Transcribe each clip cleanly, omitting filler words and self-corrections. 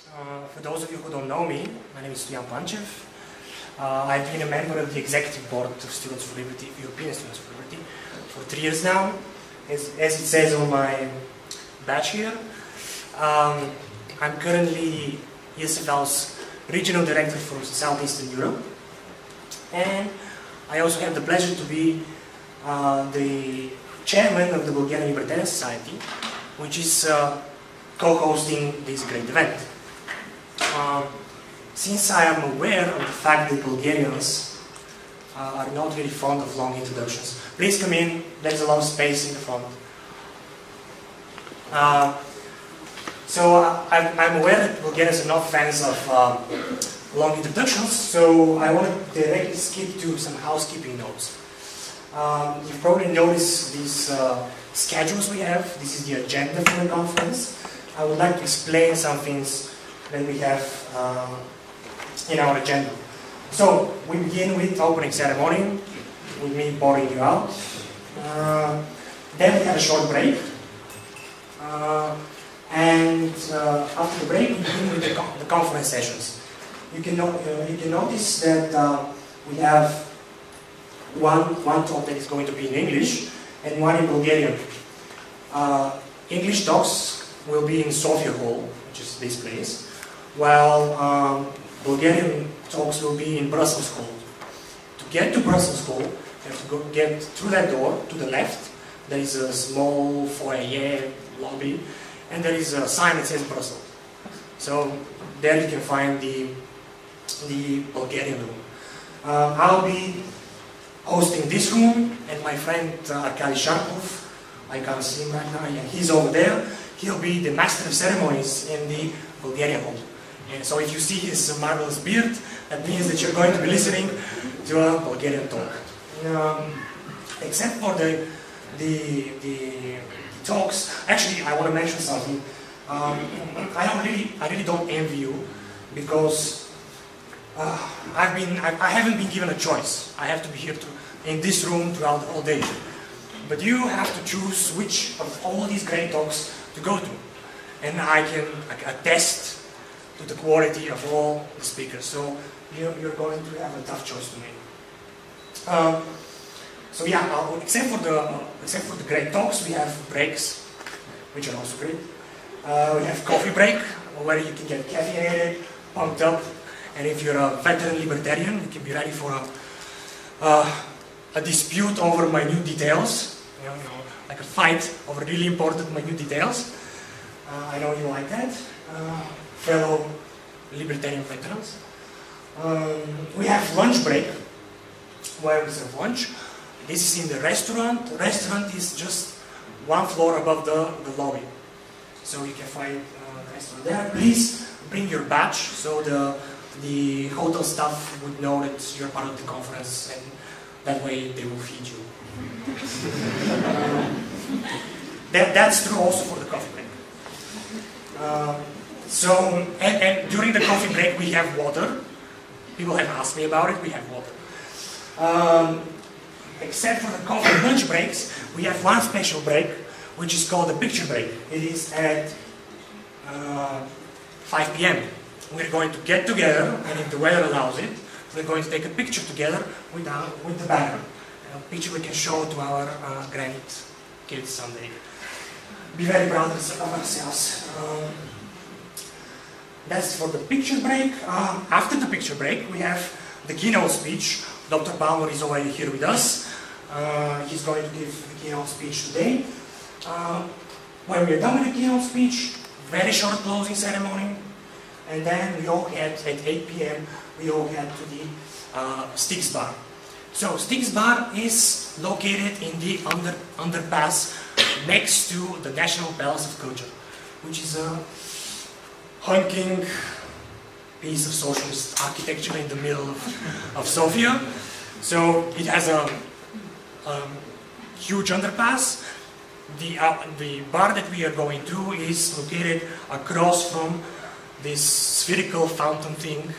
For those of you who don't know me, my name is Sofia. I've been a member of the Executive Board of Students for Liberty, European Students for Liberty, for 3 years now. As it says on my badge here, I'm currently ESFL's Regional Director for Southeastern Europe. And I also have the pleasure to be the Chairman of the Bulgarian Libertarian Society, which is co-hosting this great event. Since I am aware of the fact that Bulgarians are not very fond of long introductions, please come in, there's a lot of space in the front. I'm aware that Bulgarians are not fans of long introductions, so I want to directly skip to some housekeeping notes. You've probably noticed these schedules we have. This is the agenda for the conference. I would like to explain some things that we have in our agenda. So, we begin with opening ceremony, with me boring you out. Then we have a short break. After the break, we begin with the conference sessions. You can notice that we have one talk that is going to be in English and one in Bulgarian. English talks will be in Sofia Hall, which is this place, while Bulgarian talks will be in Brussels Hall. To get to Brussels Hall, you have to get through that door to the left. There is a small foyer lobby, and there is a sign that says Brussels. So there you can find the Bulgarian room. I'll be hosting this room, and my friend Arkady Sharkov, I can't see him right now, yeah, he's over there. He'll be the master of ceremonies in the Bulgarian hall. And so if you see his marvelous beard, that means that you're going to be listening to a Bulgarian talk. Except for the talks, actually I want to mention something. I really don't envy you, because I haven't been given a choice. I have to be here in this room throughout the whole day. But you have to choose which of all these great talks to go to. And I can attest to the quality of all the speakers. So you're going to have a tough choice to make. So yeah, except for the great talks, we have breaks, which are also great. We have coffee break, where you can get caffeinated, pumped up, and if you're a veteran libertarian, you can be ready for a dispute over minute details, like a fight over really important minute details. I know you like that, fellow libertarian veterans. We have lunch break, where we serve lunch. This is in the restaurant. The restaurant is just one floor above the lobby. So you can find the restaurant there. Please bring your badge, so the hotel staff would know that you're part of the conference, and that way they will feed you. That's true also for the coffee break. And during the coffee break we have water. People have asked me about it, we have water. Except for the coffee and lunch breaks, we have one special break, which is called the picture break. It is at 5 p.m. We're going to get together, and if the weather allows it, we're going to take a picture together with the banner. A picture we can show to our grandkids someday. Be very proud of ourselves. That's for the picture break. After the picture break, we have the keynote speech. Dr. Balmer is already here with us. He's going to give the keynote speech today. When we're done with the keynote speech, very short closing ceremony, and then we all head at 8 p.m. we all head to the Styx Bar. So Styx Bar is located in the underpass next to the National Palace of Culture, which is a hunking piece of socialist architecture in the middle of Sofia. So it has a huge underpass. The bar that we are going to is located across from this spherical fountain thing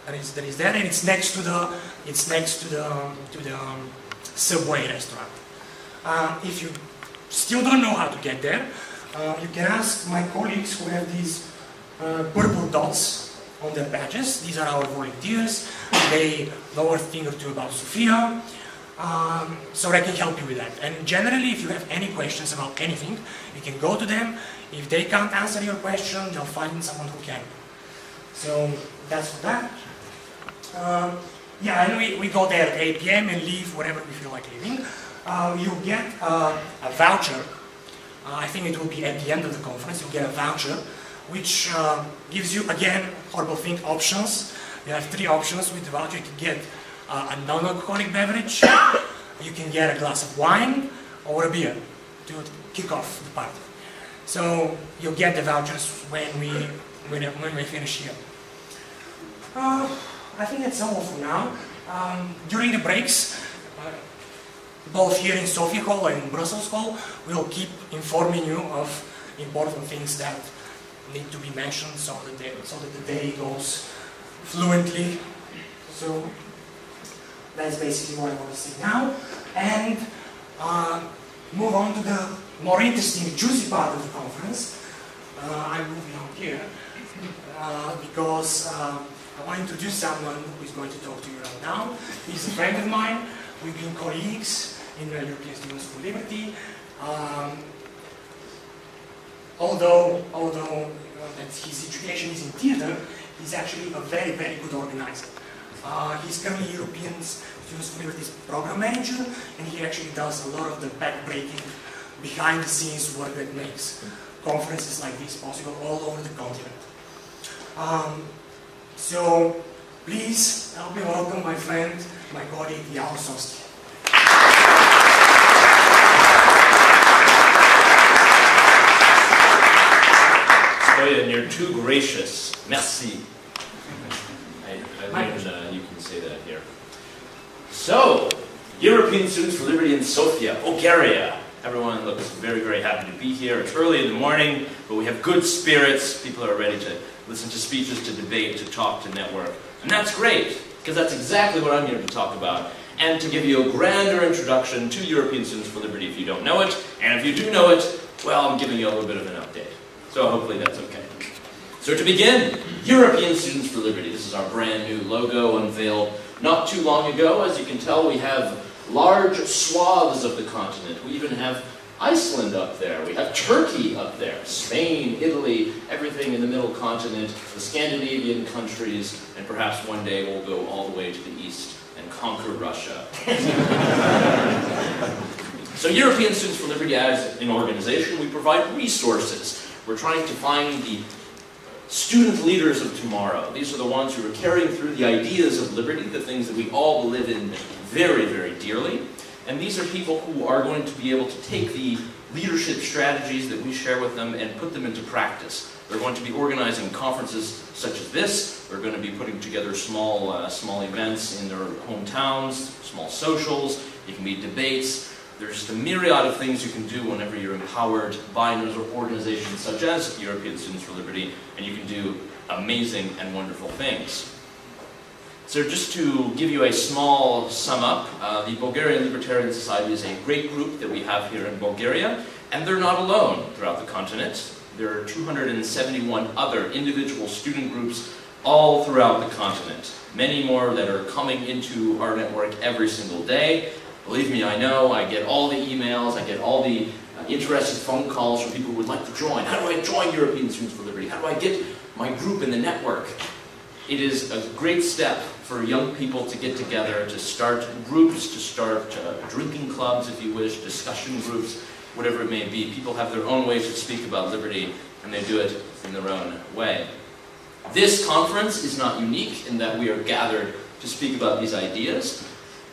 that is there, and it's next to the Subway restaurant. If you still don't know how to get there, you can ask my colleagues who have these purple dots on their badges. These are our volunteers. They know a thing or two about Sofia, so they can help you with that. And generally, if you have any questions about anything, you can go to them. If they can't answer your question, they'll find someone who can. So that's for that. Yeah, and we go there at 8 PM and leave wherever we feel like leaving. You get a voucher. I think it will be at the end of the conference. You'll get a voucher, which gives you, again, horrible thing, options. You have 3 options with the voucher. You can get a non-alcoholic beverage, you can get a glass of wine, or a beer to kick off the party. So you'll get the vouchers when we finish here. I think that's all for now. During the breaks, both here in Sofia Hall and in Brussels Hall, we'll keep informing you of important things that need to be mentioned so that the day goes fluently. So that's basically what I want to say now. And move on to the more interesting, juicy part of the conference. I'm moving on here because I want to introduce someone who is going to talk to you right now. He's a friend of mine. We've been colleagues in the European Students for Liberty. Although that his education is in theater, he's actually a very, very good organizer. He's currently European Students for Liberty's program manager, and he actually does a lot of the back-breaking, behind-the-scenes work that makes conferences like this possible all over the continent. So, please help me welcome my friend, my colleague, Yaël Ossowski. And you're too gracious. Merci. I learned you can say that here. So, European Students for Liberty in Sofia, Bulgaria. Everyone looks very, very happy to be here. It's early in the morning, but we have good spirits. People are ready to listen to speeches, to debate, to talk, to network. And that's great, because that's exactly what I'm here to talk about. And to give you a grander introduction to European Students for Liberty if you don't know it. And if you do know it, well, I'm giving you a little bit of an update. So hopefully that's okay. So to begin, European Students for Liberty. This is our brand new logo unveiled not too long ago. As you can tell, we have large swaths of the continent. We even have Iceland up there. We have Turkey up there. Spain, Italy, everything in the middle continent, the Scandinavian countries, and perhaps one day we'll go all the way to the east and conquer Russia. So European Students for Liberty, as an organization, we provide resources. We're trying to find the student leaders of tomorrow. These are the ones who are carrying through the ideas of liberty, the things that we all believe in very, very dearly. And these are people who are going to be able to take the leadership strategies that we share with them and put them into practice. They're going to be organizing conferences such as this. They're going to be putting together small events in their hometowns, small socials. It can be debates. There's just a myriad of things you can do whenever you're empowered by an organization such as European Students for Liberty, and you can do amazing and wonderful things. So just to give you a small sum up, the Bulgarian Libertarian Society is a great group that we have here in Bulgaria, and they're not alone throughout the continent. There are 271 other individual student groups all throughout the continent. Many more that are coming into our network every single day. Believe me, I know, I get all the emails, I get all the interested phone calls from people who would like to join. How do I join European Students for Liberty? How do I get my group in the network? It is a great step for young people to get together, to start groups, to start drinking clubs, if you wish, discussion groups, whatever it may be. People have their own ways to speak about liberty, and they do it in their own way. This conference is not unique in that we are gathered to speak about these ideas.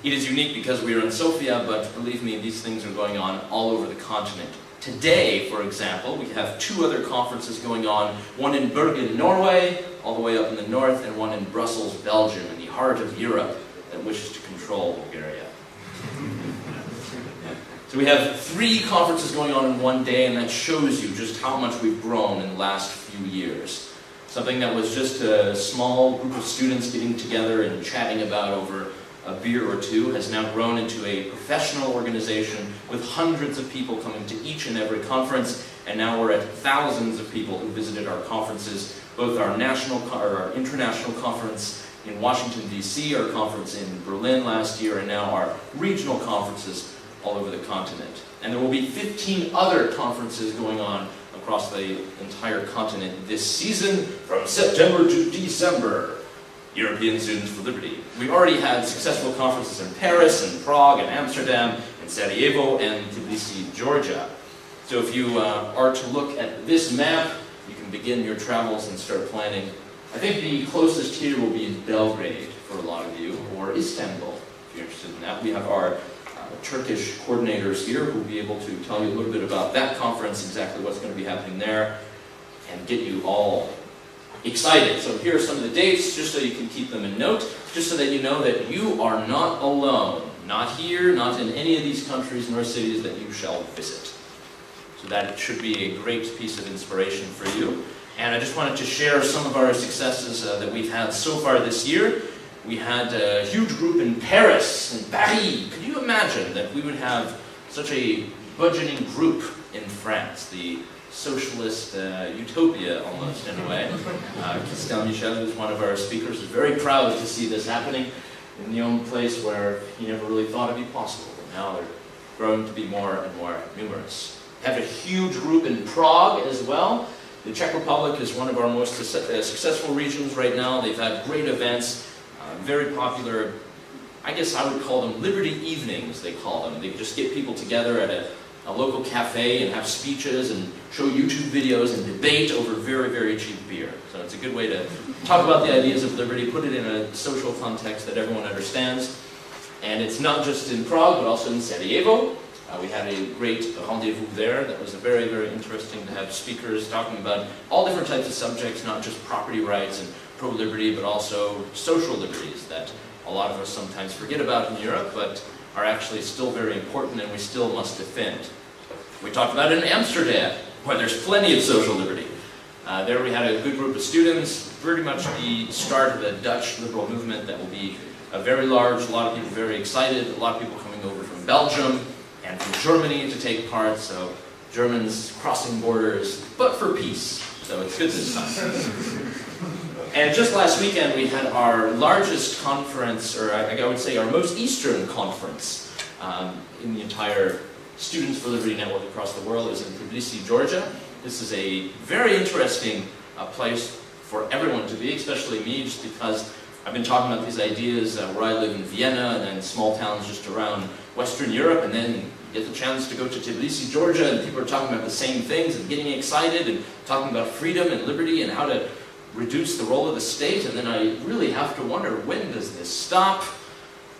It is unique because we are in Sofia, but believe me, these things are going on all over the continent. Today, for example, we have 2 other conferences going on, one in Bergen, Norway, all the way up in the north, and one in Brussels, Belgium, in the heart of Europe that wishes to control Bulgaria. So we have 3 conferences going on in one day, and that shows you just how much we've grown in the last few years. Something that was just a small group of students getting together and chatting about over a beer or 2 has now grown into a professional organization with hundreds of people coming to each and every conference, and now we're at thousands of people who visited our conferences, both our our international conference in Washington, D.C., our conference in Berlin last year, and now our regional conferences all over the continent. And there will be 15 other conferences going on across the entire continent this season, from September to December. European Students for Liberty. We've already had successful conferences in Paris, and Prague, and Amsterdam, and Sarajevo, and Tbilisi, Georgia. So if you are to look at this map, you can begin your travels and start planning. I think the closest here will be in Belgrade for a lot of you, or Istanbul, if you're interested in that. We have our Turkish coordinators here who will be able to tell you a little bit about that conference, exactly what's going to be happening there, and get you all excited. So here are some of the dates, just so you can keep them in note, just so that you know that you are not alone. Not here, not in any of these countries nor cities that you shall visit. So that should be a great piece of inspiration for you. And I just wanted to share some of our successes that we've had so far this year. We had a huge group in Paris, in Paris. Could you imagine that we would have such a budgeting group in France? The socialist utopia, almost, in a way. Christian Michel, who's one of our speakers, is very proud to see this happening in the only place where he never really thought it'd be possible. But now they're growing to be more and more numerous. We have a huge group in Prague as well. The Czech Republic is one of our most successful regions right now. They've had great events, very popular. I guess I would call them Liberty Evenings, they call them. They just get people together at a local cafe and have speeches and show YouTube videos and debate over very, very cheap beer. So it's a good way to talk about the ideas of liberty, put it in a social context that everyone understands. And it's not just in Prague, but also in Sarajevo. We had a great rendezvous there that was very, very interesting to have speakers talking about all different types of subjects, not just property rights and pro-liberty, but also social liberties that a lot of us sometimes forget about in Europe, but are actually still very important and we still must defend. We talked about it in Amsterdam, where there's plenty of social liberty. There we had a good group of students, pretty much the start of the Dutch liberal movement that will be very large, a lot of people very excited, a lot of people coming over from Belgium and from Germany to take part, so Germans crossing borders, but for peace, so it's good this time. And just last weekend we had our largest conference, or I would say our most eastern conference in the entire Students for Liberty network across the world. Is in Tbilisi, Georgia. This is a very interesting place for everyone to be, especially me, just because I've been talking about these ideas where I live in Vienna and then small towns just around Western Europe, and then get the chance to go to Tbilisi, Georgia, and people are talking about the same things and getting excited and talking about freedom and liberty and how to reduce the role of the state, and then I really have to wonder, when does this stop?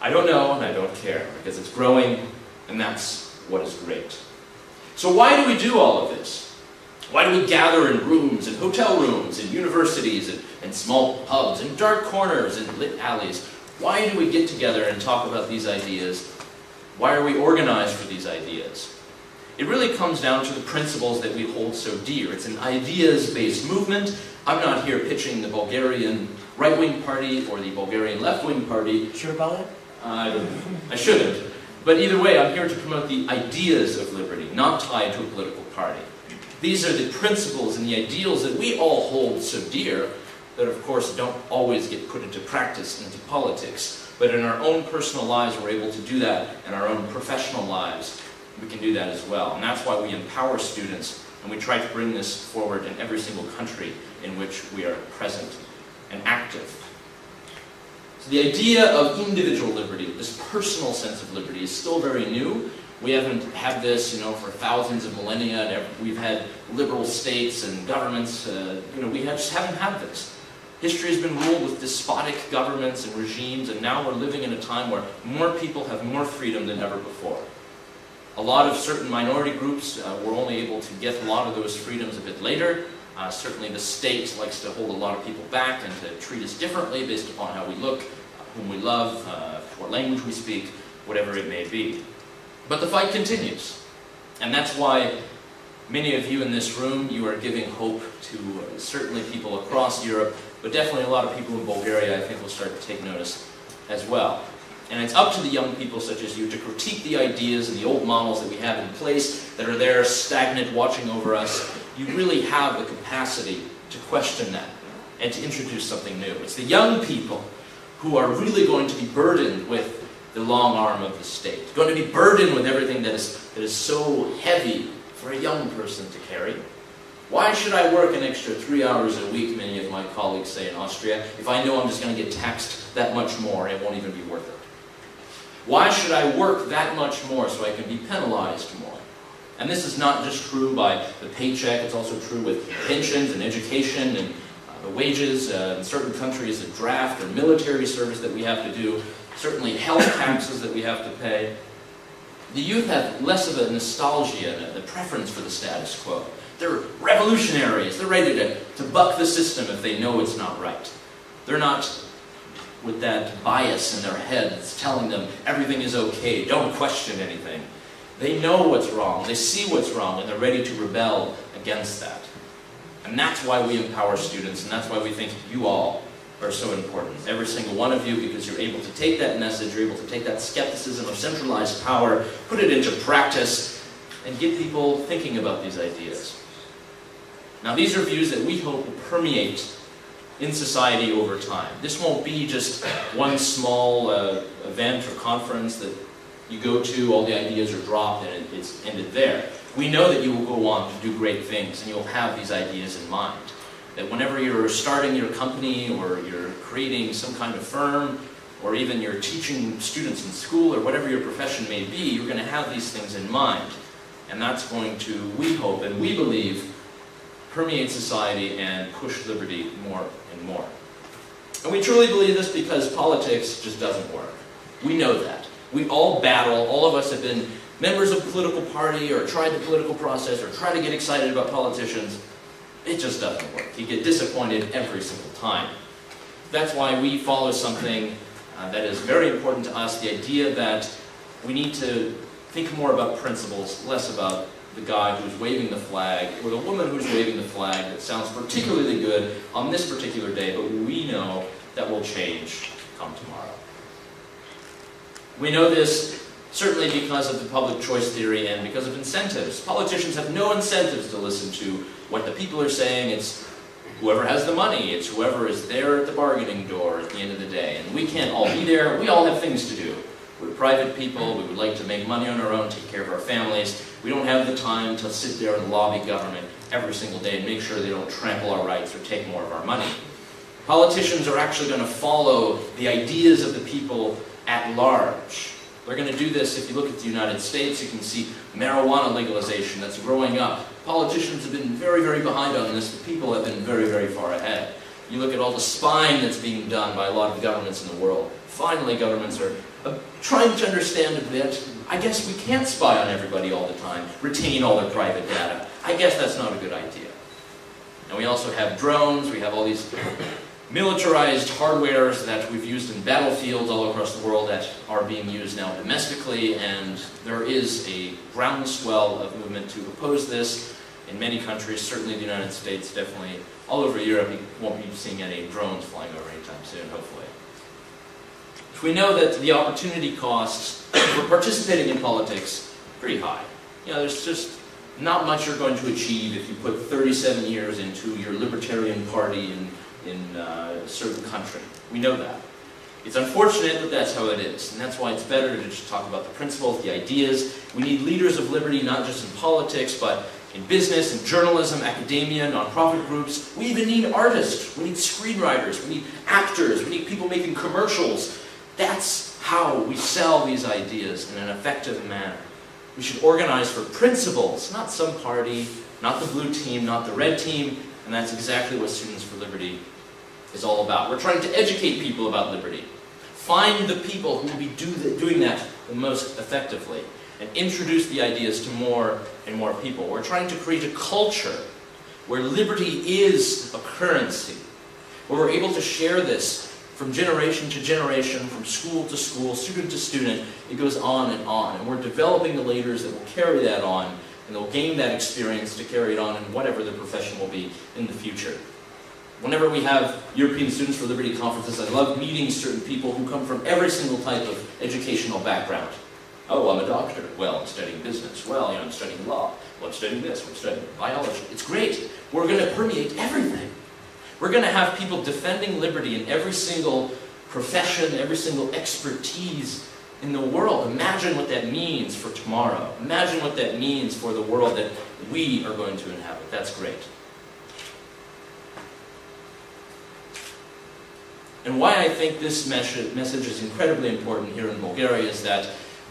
I don't know, and I don't care, because it's growing, and that's what is great. So why do we do all of this? Why do we gather in rooms, in hotel rooms, in universities, and small pubs, in dark corners, in lit alleys? Why do we get together and talk about these ideas? Why are we organized for these ideas? It really comes down to the principles that we hold so dear. It's an ideas-based movement. I'm not here pitching the Bulgarian right-wing party or the Bulgarian left-wing party. Sure about it? I shouldn't. But either way, I'm here to promote the ideas of liberty, not tied to a political party. These are the principles and the ideals that we all hold so dear that, of course, don't always get put into practice into politics. But in our own personal lives, we're able to do that. In our own professional lives, we can do that as well. And that's why we empower students, and we try to bring this forward in every single country in which we are present and active. So the idea of individual liberty, this personal sense of liberty, is still very new. We haven't had this, for thousands of millennia. And we've had liberal states and governments. We just haven't had this. History has been ruled with despotic governments and regimes, and now we're living in a time where more people have more freedom than ever before. A lot of certain minority groups were only able to get a lot of those freedoms a bit later. Certainly the state likes to hold a lot of people back and to treat us differently based upon how we look, whom we love, what language we speak, whatever it may be. But the fight continues. And that's why many of you in this room, you are giving hope to certainly people across Europe, but definitely a lot of people in Bulgaria, I think, will start to take notice as well. And it's up to the young people such as you to critique the ideas and the old models that we have in place that are there stagnant, watching over us. You really have the capacity to question that and to introduce something new. It's the young people who are really going to be burdened with the long arm of the state, going to be burdened with everything that is so heavy for a young person to carry. Why should I work an extra 3 hours a week, many of my colleagues say in Austria, if I know I'm just going to get taxed that much more and it won't even be worth it? Why should I work that much more so I can be penalized more? And this is not just true by the paycheck, it's also true with pensions and education and the wages, in certain countries, the draft or military service that we have to do, certainly health taxes that we have to pay. The youth have less of a nostalgia and a preference for the status quo. They're revolutionaries. They're ready to buck the system if they know it's not right. They're not with that bias in their heads telling them everything is okay, don't question anything. They know what's wrong, they see what's wrong, and they're ready to rebel against that. And that's why we empower students, and that's why we think you all are so important. Every single one of you, because you're able to take that message, you're able to take that skepticism of centralized power, put it into practice, and get people thinking about these ideas. Now, these are views that we hope will permeate in society over time. This won't be just one small event or conference that you go to, all the ideas are dropped, and it's ended there. We know that you will go on to do great things, and you'll have these ideas in mind. That whenever you're starting your company, or you're creating some kind of firm, or even you're teaching students in school, or whatever your profession may be, you're going to have these things in mind. And that's going to, we hope and we believe, permeate society and push liberty more and more. And we truly believe this because politics just doesn't work. We know that. We all battle, all of us have been members of a political party or tried the political process or tried to get excited about politicians. It just doesn't work. You get disappointed every single time. That's why we follow something that is very important to us, the idea that we need to think more about principles, less about the guy who's waving the flag, or the woman who's waving the flag that sounds particularly good on this particular day, but we know that will change come tomorrow. We know this certainly because of the public choice theory and because of incentives. Politicians have no incentives to listen to what the people are saying. It's whoever has the money. It's whoever is there at the bargaining door at the end of the day. And we can't all be there. We all have things to do. We're private people. We would like to make money on our own, take care of our families. We don't have the time to sit there and lobby government every single day and make sure they don't trample our rights or take more of our money. Politicians are actually going to follow the ideas of the people at large. They're going to do this. If you look at the United States, you can see marijuana legalization that's growing up. Politicians have been very, very behind on this, but people have been very, very far ahead. You look at all the spying that's being done by a lot of governments in the world. Finally, governments are trying to understand a bit. I guess we can't spy on everybody all the time, retain all their private data. I guess that's not a good idea. And we also have drones. We have all these militarized hardwares that we've used in battlefields all across the world that are being used now domestically, and there is a groundswell of movement to oppose this in many countries, certainly the United States, definitely all over Europe. You won't be seeing any drones flying over anytime soon, hopefully. We know that the opportunity costs for participating in politics are pretty high. You know, there's just not much you're going to achieve if you put 37 years into your libertarian party in a certain country. We know that. It's unfortunate, but that's how it is. And that's why it's better to just talk about the principles, the ideas. We need leaders of liberty, not just in politics, but in business, in journalism, academia, nonprofit groups. We even need artists. We need screenwriters. We need actors. We need people making commercials. That's how we sell these ideas in an effective manner. We should organize for principles, not some party, not the blue team, not the red team, and that's exactly what Students for Liberty is all about. We're trying to educate people about liberty. Find the people who will be doing that the most effectively, and introduce the ideas to more and more people. We're trying to create a culture where liberty is a currency, where we're able to share this from generation to generation, from school to school, student to student. It goes on, and we're developing the leaders that will carry that on, and they'll gain that experience to carry it on in whatever the profession will be in the future. Whenever we have European Students for Liberty conferences, I love meeting certain people who come from every single type of educational background. Oh, I'm a doctor. Well, I'm studying business. Well, you know, I'm studying law. Well, I'm studying this. I'm studying biology. It's great. We're going to permeate everything. We're going to have people defending liberty in every single profession, every single expertise in the world. Imagine what that means for tomorrow. Imagine what that means for the world that we are going to inhabit. That's great. And why I think this message is incredibly important here in Bulgaria is that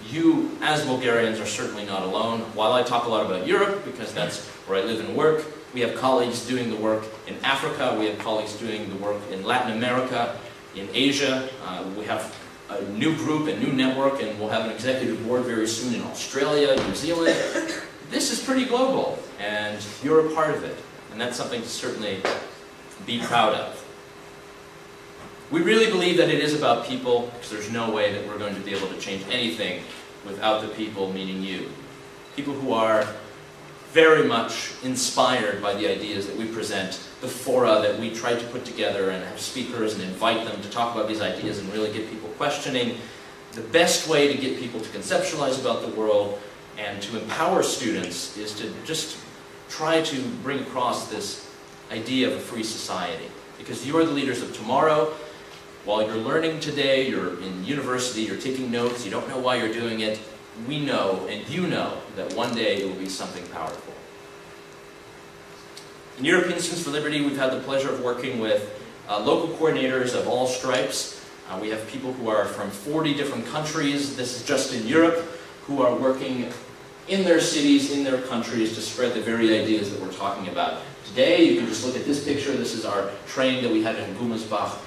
you, as Bulgarians, are certainly not alone. While I talk a lot about Europe, because that's where I live and work, we have colleagues doing the work in Africa, we have colleagues doing the work in Latin America, in Asia. We have a new group, a new network, and we'll have an executive board very soon in Australia, New Zealand. This is pretty global, and you're a part of it. And that's something to certainly be proud of. We really believe that it is about people, because there's no way that we're going to be able to change anything without the people, meaning you. People who are very much inspired by the ideas that we present, the fora that we try to put together and have speakers and invite them to talk about these ideas and really get people questioning. The best way to get people to conceptualize about the world and to empower students is to just try to bring across this idea of a free society. Because you are the leaders of tomorrow. While you're learning today, you're in university, you're taking notes, you don't know why you're doing it, we know, and you know, that one day it will be something powerful. In European Students for Liberty, we've had the pleasure of working with local coordinators of all stripes. We have people who are from 40 different countries, this is just in Europe, who are working in their cities, in their countries, to spread the very ideas that we're talking about. Today, you can just look at this picture. This is our train that we had in Gummersbach,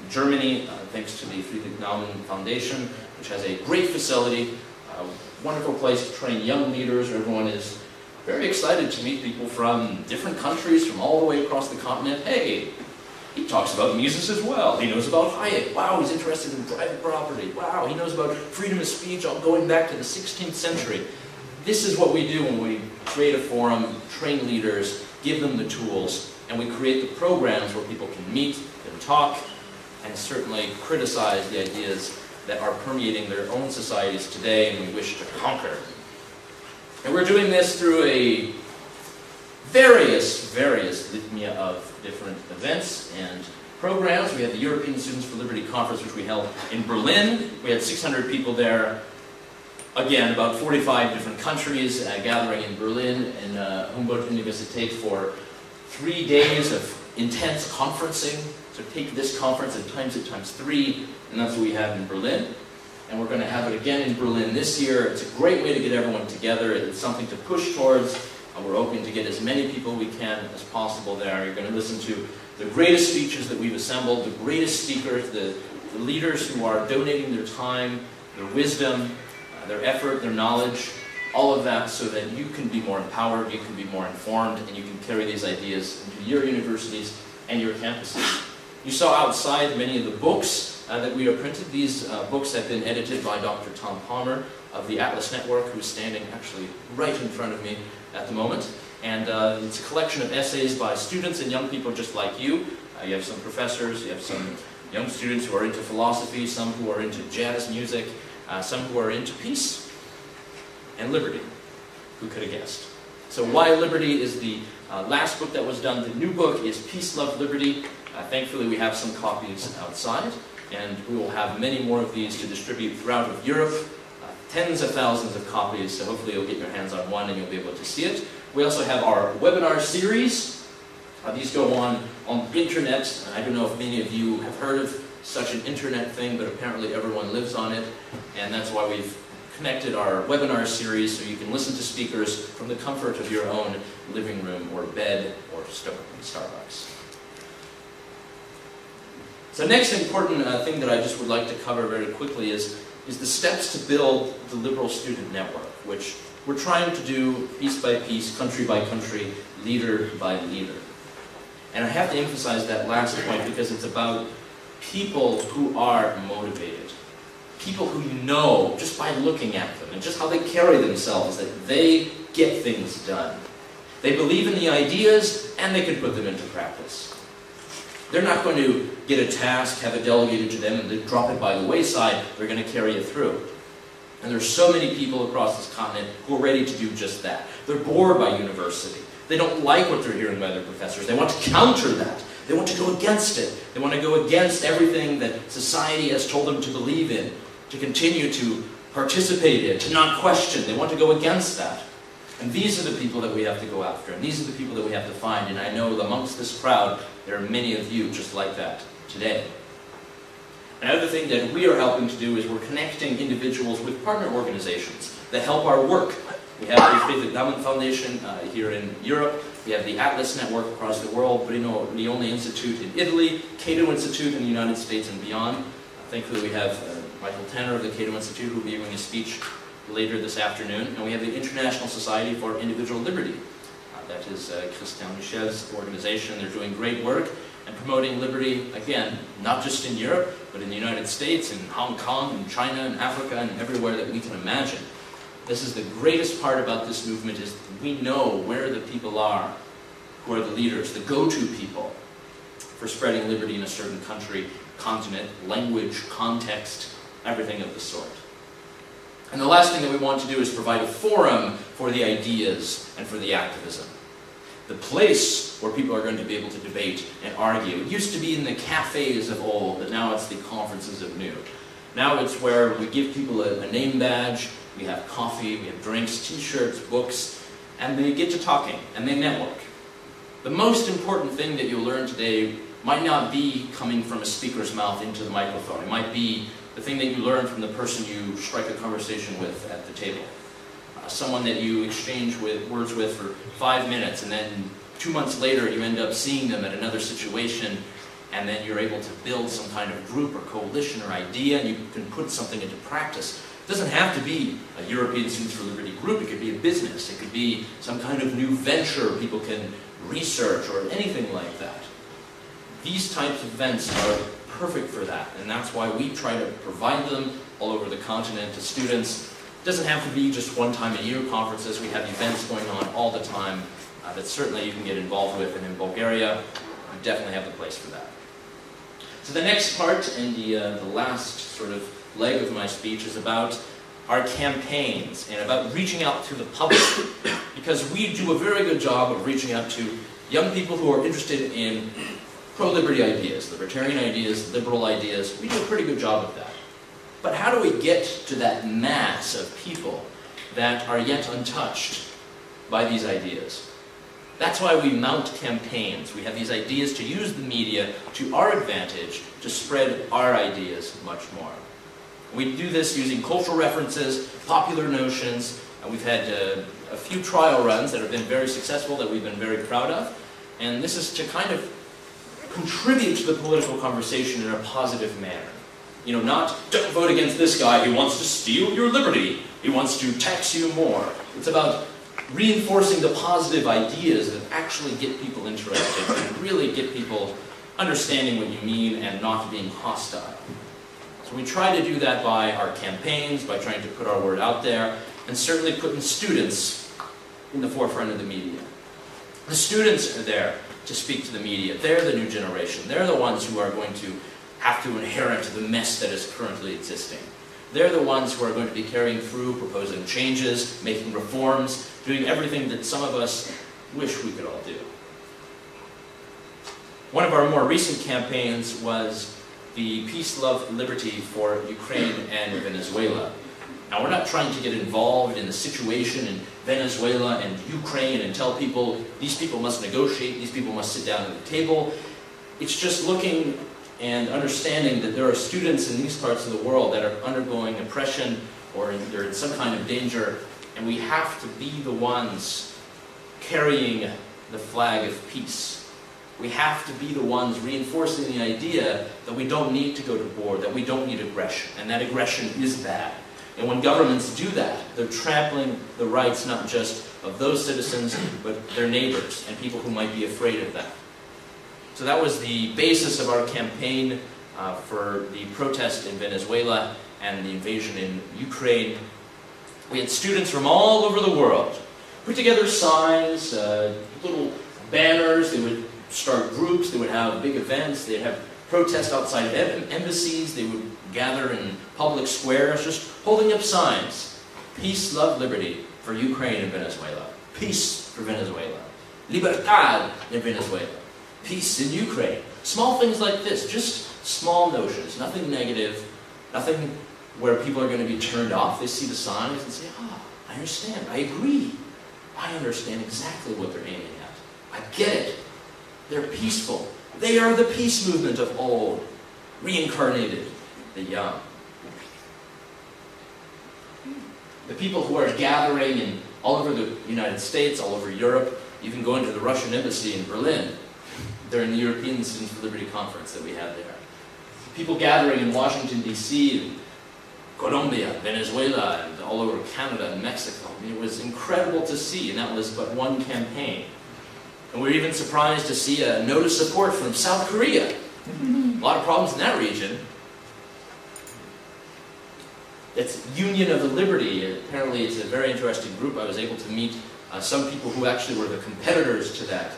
Germany, thanks to the Friedrich Naumann Foundation, which has a great facility, a wonderful place to train young leaders. Everyone is very excited to meet people from different countries, from all the way across the continent. Hey, he talks about Mises as well. He knows about Hayek. Wow, he's interested in private property. Wow, he knows about freedom of speech going back to the 16th century. This is what we do when we create a forum, train leaders, give them the tools, and we create the programs where people can meet and talk, and certainly criticize the ideas that are permeating their own societies today and we wish to conquer. And we're doing this through a various litany of different events and programs. We had the European Students for Liberty Conference, which we held in Berlin. We had 600 people there. Again, about 45 different countries gathering in Berlin in Humboldt-Universität for 3 days of intense conferencing. So take this conference and times it times 3, and that's what we have in Berlin. And we're going to have it again in Berlin this year. It's a great way to get everyone together. It's something to push towards. We're hoping to get as many people we can as possible there. You're going to listen to the greatest speeches that we've assembled, the greatest speakers, the leaders who are donating their time, their wisdom, their effort, their knowledge, all of that so that you can be more empowered, you can be more informed, and you can carry these ideas into your universities and your campuses. You saw outside many of the books that we have printed. These books have been edited by Dr. Tom Palmer of the Atlas Network, who's standing actually right in front of me at the moment. And it's a collection of essays by students and young people just like you. You have some professors, you have some young students who are into philosophy, some who are into jazz music, some who are into peace and liberty. Who could have guessed? So Why Liberty is the last book that was done. The new book is Peace, Love, Liberty. Thankfully we have some copies outside, and we will have many more of these to distribute throughout Europe. Tens of thousands of copies, so hopefully you'll get your hands on one and you'll be able to see it. We also have our webinar series. These go on the internet. I don't know if many of you have heard of such an internet thing, but apparently everyone lives on it, and that's why we've connected our webinar series so you can listen to speakers from the comfort of your own living room or bed or Starbucks. So next important thing that I just would like to cover very quickly is the steps to build the liberal student network, which we're trying to do piece by piece, country by country, leader by leader. And I have to emphasize that last point because it's about people who are motivated. People who you know just by looking at them and just how they carry themselves that they get things done. They believe in the ideas and they can put them into practice. They're not going to get a task, have it delegated to them, and then drop it by the wayside. They're going to carry it through. And there's so many people across this continent who are ready to do just that. They're bored by university. They don't like what they're hearing by their professors. They want to counter that. They want to go against it. They want to go against everything that society has told them to believe in, to continue to participate in, to not question. They want to go against that. And these are the people that we have to go after, and these are the people that we have to find. And I know amongst this crowd, there are many of you just like that today. Another thing that we are helping to do is we're connecting individuals with partner organizations that help our work. We have the Faith Endowment Foundation here in Europe. We have the Atlas Network across the world, Bruno Leone Institute in Italy, Cato Institute in the United States and beyond. Thankfully, we have Michael Tanner of the Cato Institute who will be giving a speech later this afternoon. And we have the International Society for Individual Liberty. That is Christian Michel's organization. They're doing great work and promoting liberty, again, not just in Europe, but in the United States, in Hong Kong, in China, in Africa, and everywhere that we can imagine. This is the greatest part about this movement is we know where the people are who are the leaders, the go-to people for spreading liberty in a certain country, continent, language, context, everything of the sort. And the last thing that we want to do is provide a forum for the ideas and for the activism. The place where people are going to be able to debate and argue. It used to be in the cafes of old, but now it's the conferences of new. Now it's where we give people a name badge, we have coffee, we have drinks, t-shirts, books, and they get to talking, and they network. The most important thing that you'll learn today might not be coming from a speaker's mouth into the microphone. It might be the thing that you learn from the person you strike a conversation with at the table. Someone that you exchange words with for 5 minutes, and then 2 months later you end up seeing them at another situation, and then you're able to build some kind of group or coalition or idea, and you can put something into practice. It doesn't have to be a European Students for Liberty group. It could be a business. It could be some kind of new venture people can research or anything like that. These types of events are perfect for that, and that's why we try to provide them all over the continent to students. It doesn't have to be just one time a year conferences. We have events going on all the time that certainly you can get involved with, and in Bulgaria, we definitely have the place for that. So the next part, and the last sort of leg of my speech, is about our campaigns and about reaching out to the public, because we do a very good job of reaching out to young people who are interested in pro-liberty ideas, libertarian ideas, liberal ideas. We do a pretty good job of that. But how do we get to that mass of people that are yet untouched by these ideas? That's why we mount campaigns. We have these ideas to use the media to our advantage to spread our ideas much more. We do this using cultural references, popular notions, and we've had a few trial runs that have been very successful that we've been very proud of. And this is to kind of contribute to the political conversation in a positive manner. You know, not, don't vote against this guy, he wants to steal your liberty, he wants to tax you more. It's about reinforcing the positive ideas that actually get people interested and really get people understanding what you mean and not being hostile. So we try to do that by our campaigns, by trying to put our word out there, and certainly putting students in the forefront of the media. The students are there to speak to the media. They're the new generation. They're the ones who are going to have to inherit the mess that is currently existing. They're the ones who are going to be carrying through, proposing changes, making reforms, doing everything that some of us wish we could all do. One of our more recent campaigns was the Peace, Love, Liberty for Ukraine and Venezuela. Now, we're not trying to get involved in the situation in Venezuela and Ukraine and tell people, these people must negotiate, these people must sit down at the table. It's just looking and understanding that there are students in these parts of the world that are undergoing oppression or they're in some kind of danger, and we have to be the ones carrying the flag of peace. We have to be the ones reinforcing the idea that we don't need to go to war, that we don't need aggression, and that aggression is bad. And when governments do that, they're trampling the rights not just of those citizens, but their neighbors and people who might be afraid of them. So that was the basis of our campaign for the protest in Venezuela and the invasion in Ukraine. We had students from all over the world put together signs, little banners. They would start groups, they would have big events, they'd have protests outside of embassies, they would gather in public squares, just holding up signs. Peace, love, liberty for Ukraine and Venezuela. Peace for Venezuela. Libertad in Venezuela. Peace in Ukraine. Small things like this, just small notions, nothing negative, nothing where people are going to be turned off. They see the signs and say, ah, I understand, I agree. I understand exactly what they're aiming at. I get it. They're peaceful. They are the peace movement of old, reincarnated, the young. The people who are gathering all over the United States, all over Europe, even going to the Russian embassy in Berlin during the European Students for Liberty conference that we had there. People gathering in Washington, D.C., and Colombia, Venezuela, and all over Canada and Mexico. I mean, it was incredible to see, and that was but one campaign. And we were even surprised to see a note of support from South Korea. A lot of problems in that region. It's Union of the Liberty. Apparently it's a very interesting group. I was able to meet some people who actually were the competitors to that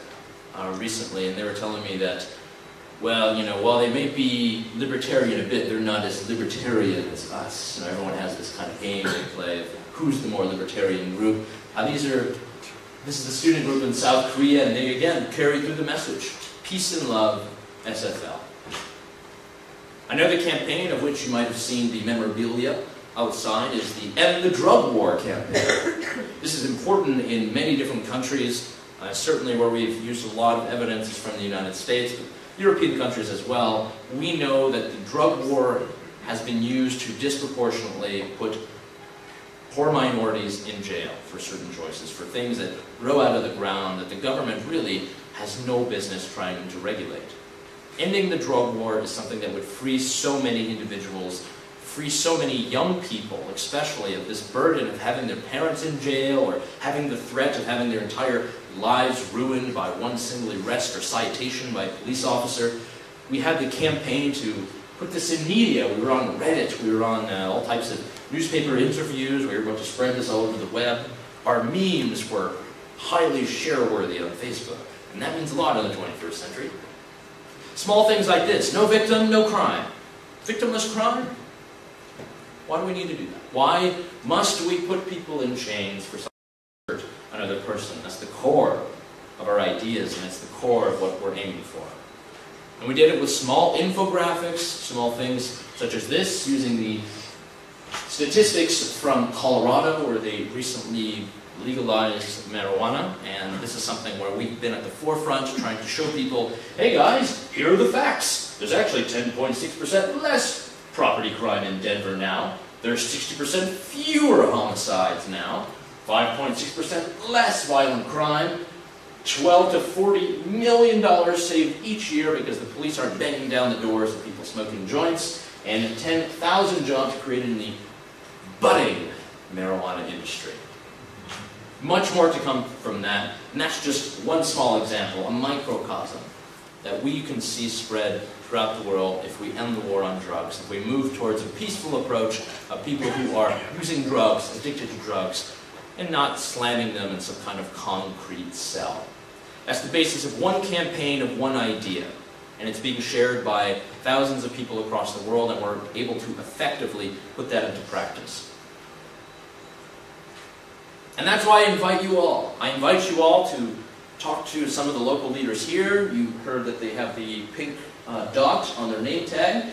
recently, and they were telling me that, well, you know, while they may be libertarian a bit, they're not as libertarian as us. You know, everyone has this kind of game they play of who's the more libertarian group. This is the student group in South Korea, and they again carry through the message. Peace and love, SFL. Another campaign of which you might have seen the memorabilia outside is the End the Drug War campaign. This is important in many different countries. Certainly where we've used a lot of evidence is from the United States, but European countries as well. We know that the drug war has been used to disproportionately put poor minorities in jail for certain choices, for things that grow out of the ground that the government really has no business trying to regulate. Ending the drug war is something that would free so many individuals, free so many young people, especially, of this burden of having their parents in jail or having the threat of having their entire lives ruined by one single arrest or citation by a police officer. We had the campaign to put this in media. We were on Reddit, we were on all types of newspaper interviews, we were about to spread this all over the web. Our memes were highly share-worthy on Facebook, and that means a lot in the 21st century. Small things like this: no victim, no crime. Victimless crime? Why do we need to do that? Why must we put people in chains for hurt another person? That's the core of our ideas, and it's the core of what we're aiming for. And we did it with small infographics, small things such as this, using the statistics from Colorado, where they recently legalized marijuana, and this is something where we've been at the forefront trying to show people, hey guys, here are the facts. There's actually 10.6% less property crime in Denver now. There's 60% fewer homicides now. 5.6% less violent crime. $12 to $40 million saved each year because the police aren't banging down the doors of people smoking joints. And 10,000 jobs created in the budding marijuana industry. Much more to come from that, and that's just one small example, a microcosm that we can see spread throughout the world if we end the war on drugs, if we move towards a peaceful approach of people who are using drugs, addicted to drugs, and not slamming them in some kind of concrete cell. That's the basis of one campaign, of one idea, and it's being shared by thousands of people across the world, and we're able to effectively put that into practice. And that's why I invite you all. I invite you all to talk to some of the local leaders here. You heard that they have the pink dot on their name tag.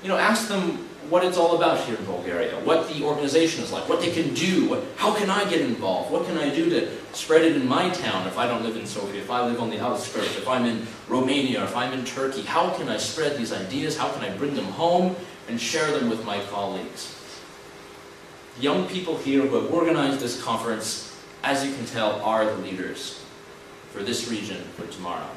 You know, ask them what it's all about here in Bulgaria, what the organization is like, what they can do, how can I get involved, what can I do to spread it in my town if I don't live in Sofia, if I live on the outskirts, if I'm in Romania, if I'm in Turkey, how can I spread these ideas, how can I bring them home and share them with my colleagues. Young people here who have organized this conference, as you can tell, are the leaders for this region for tomorrow.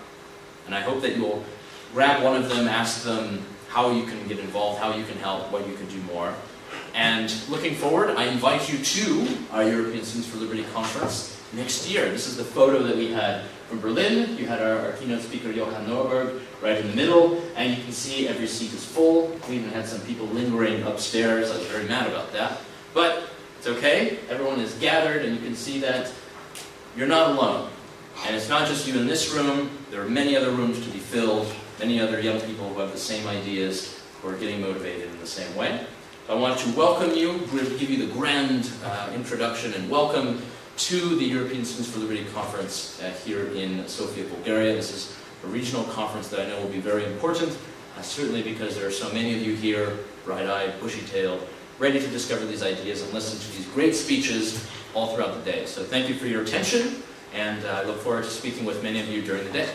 And I hope that you'll grab one of them, ask them how you can get involved, how you can help, what you can do more. And looking forward, I invite you to our European Students for Liberty conference next year. This is the photo that we had from Berlin. You had our keynote speaker, Johan Norberg, right in the middle, and you can see every seat is full. We even had some people lingering upstairs. I was very mad about that. But it's okay, everyone is gathered, and you can see that you're not alone. And it's not just you in this room, there are many other rooms to be filled, many other young people who have the same ideas, who are getting motivated in the same way. I want to welcome you, give you the grand introduction and welcome to the European Students for Liberty Conference here in Sofia, Bulgaria. This is a regional conference that I know will be very important, certainly because there are so many of you here, bright-eyed, bushy-tailed, ready to discover these ideas and listen to these great speeches all throughout the day. So thank you for your attention, and I look forward to speaking with many of you during the day.